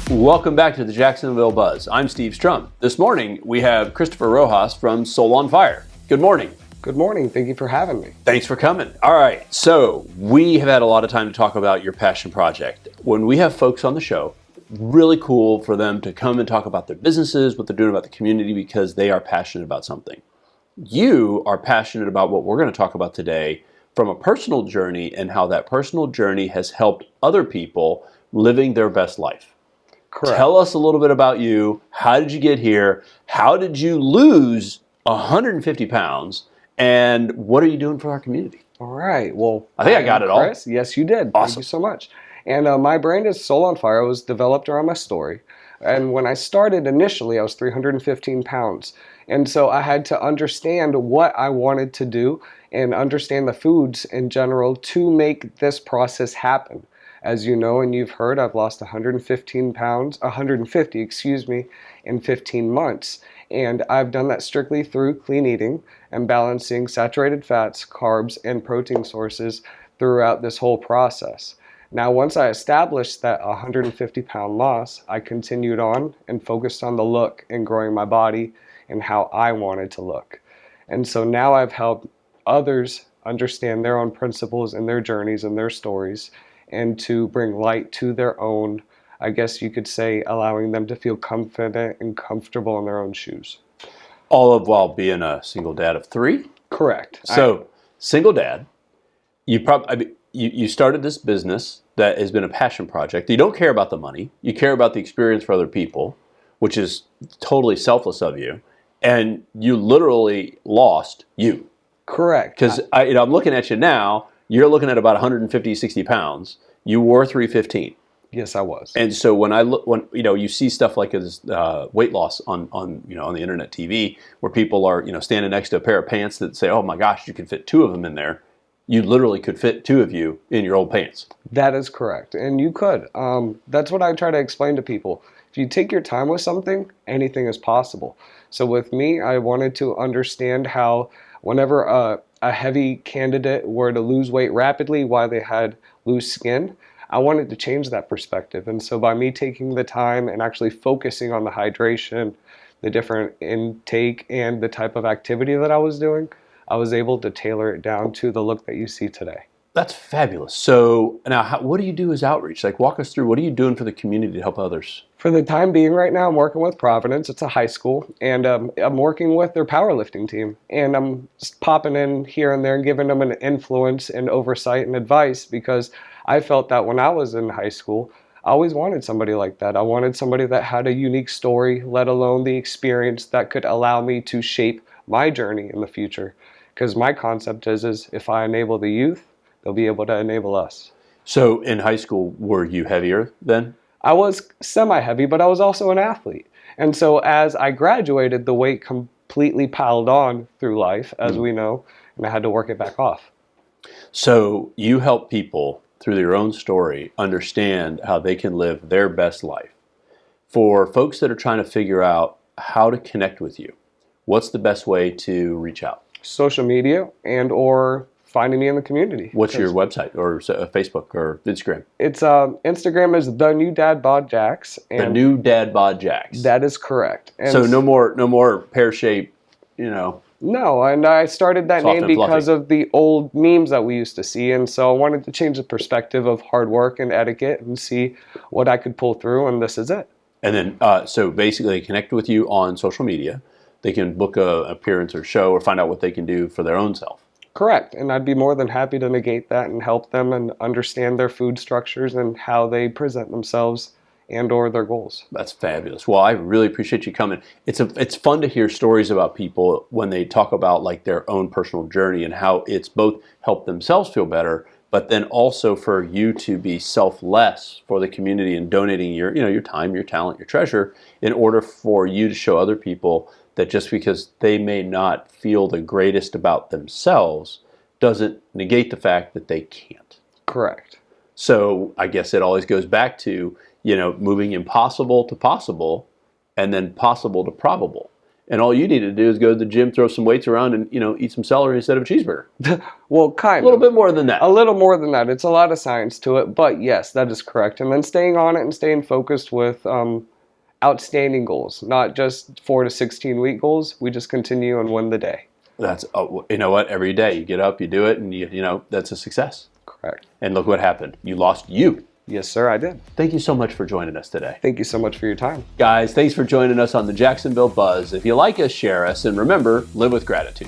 Welcome back to the Jacksonville Buzz. I'm Steve Strum. This morning, we have Christopher Rojas from Soul on Fire. Good morning. Good morning. Thank you for having me. Thanks for coming. All right, so we have had a lot of time to talk about your passion project. When we have folks on the show, really cool for them to come and talk about their businesses, what they're doing about the community, because they are passionate about something. You are passionate about what we're going to talk about today from a personal journey and how that personal journey has helped other people living their best life. Correct. Tell us a little bit about you. How did you get here? How did you lose 150 pounds? And what are you doing for our community? All right. Well, I think I got it all. Chris, yes, you did. Awesome. Thank you so much. And my brand is Soul on Fire. It was developed around my story. And when I started initially, I was 315 pounds. And so I had to understand what I wanted to do and understand the foods in general to make this process happen. As you know and you've heard, I've lost 150, in 15 months. And I've done that strictly through clean eating and balancing saturated fats, carbs, and protein sources throughout this whole process. Now, once I established that 150-pound loss, I continued on and focused on the look and growing my body and how I wanted to look. And so now I've helped others understand their own principles and their journeys and their stories, and to bring light to their own, I guess you could say, allowing them to feel confident and comfortable in their own shoes. All of while being a single dad of 3? Correct. So, single dad, you started this business that has been a passion project. You don't care about the money. You care about the experience for other people, which is totally selfless of you. And you literally lost you. Correct. Because I'm looking at you now. You're looking at about 150, 60 pounds. You were 315. Yes, I was. And so when you see stuff like this weight loss on the internet TV, where people are standing next to a pair of pants that say, "Oh my gosh, you can fit 2 of them in there." You literally could fit 2 of you in your old pants. That is correct, and you could. That's what I try to explain to people. If you take your time with something, anything is possible. So with me, I wanted to understand how whenever a heavy candidate were to lose weight rapidly while they had loose skin, I wanted to change that perspective. And so by me taking the time and actually focusing on the hydration, the different intake, and the type of activity that I was doing, I was able to tailor it down to the look that you see today. That's fabulous. So now, what do you do as outreach? Like, walk us through, what are you doing for the community to help others? For the time being right now, I'm working with Providence. It's a high school, and I'm working with their powerlifting team. And I'm just popping in here and there and giving them an influence and oversight and advice, because I felt that when I was in high school, I always wanted somebody like that. I wanted somebody that had a unique story, let alone the experience that could allow me to shape my journey in the future. Because my concept is if I enable the youth, they'll be able to enable us. So in high school, were you heavier then? I was semi-heavy, but I was also an athlete. And so as I graduated, the weight completely piled on through life, as we know, and I had to work it back off. So you help people through your own story understand how they can live their best life. For folks that are trying to figure out how to connect with you, what's the best way to reach out? Social media or finding me in the community. What's your website or Facebook or Instagram? It's Instagram is The New Dad Bod Jax. The New Dad Bod Jax. That is correct. And so no more pear-shaped, No, and I started that name because of the old memes that we used to see, and so I wanted to change the perspective of hard work and etiquette and see what I could pull through, and this is it. And then, so basically connect with you on social media. They can book an appearance or show or find out what they can do for their own self. Correct, and I'd be more than happy to negate that and help them and understand their food structures and how they present themselves and or their goals. That's fabulous. Well, I really appreciate you coming. It's fun to hear stories about people when they talk about like their own personal journey and how it's both helped themselves feel better, but then also for you to be selfless for the community and donating your time, your talent, your treasure in order for you to show other people that just because they may not feel the greatest about themselves doesn't negate the fact that they can't. Correct. So I guess it always goes back to, moving impossible to possible and then possible to probable. and all you need to do is go to the gym, throw some weights around, and eat some celery instead of a cheeseburger. Well, kind of. A little bit more than that. A little more than that. It's a lot of science to it, but yes, that is correct. And then staying on it and staying focused with outstanding goals, not just 4 to 16 week goals. We just continue and win the day. That's you know what? Every day you get up, you do it, and that's a success. Correct. And look what happened. You lost you. Yes, sir, I did. Thank you so much for joining us today. Thank you so much for your time. Guys, thanks for joining us on the Jacksonville Buzz. If you like us, share us, and remember, live with gratitude.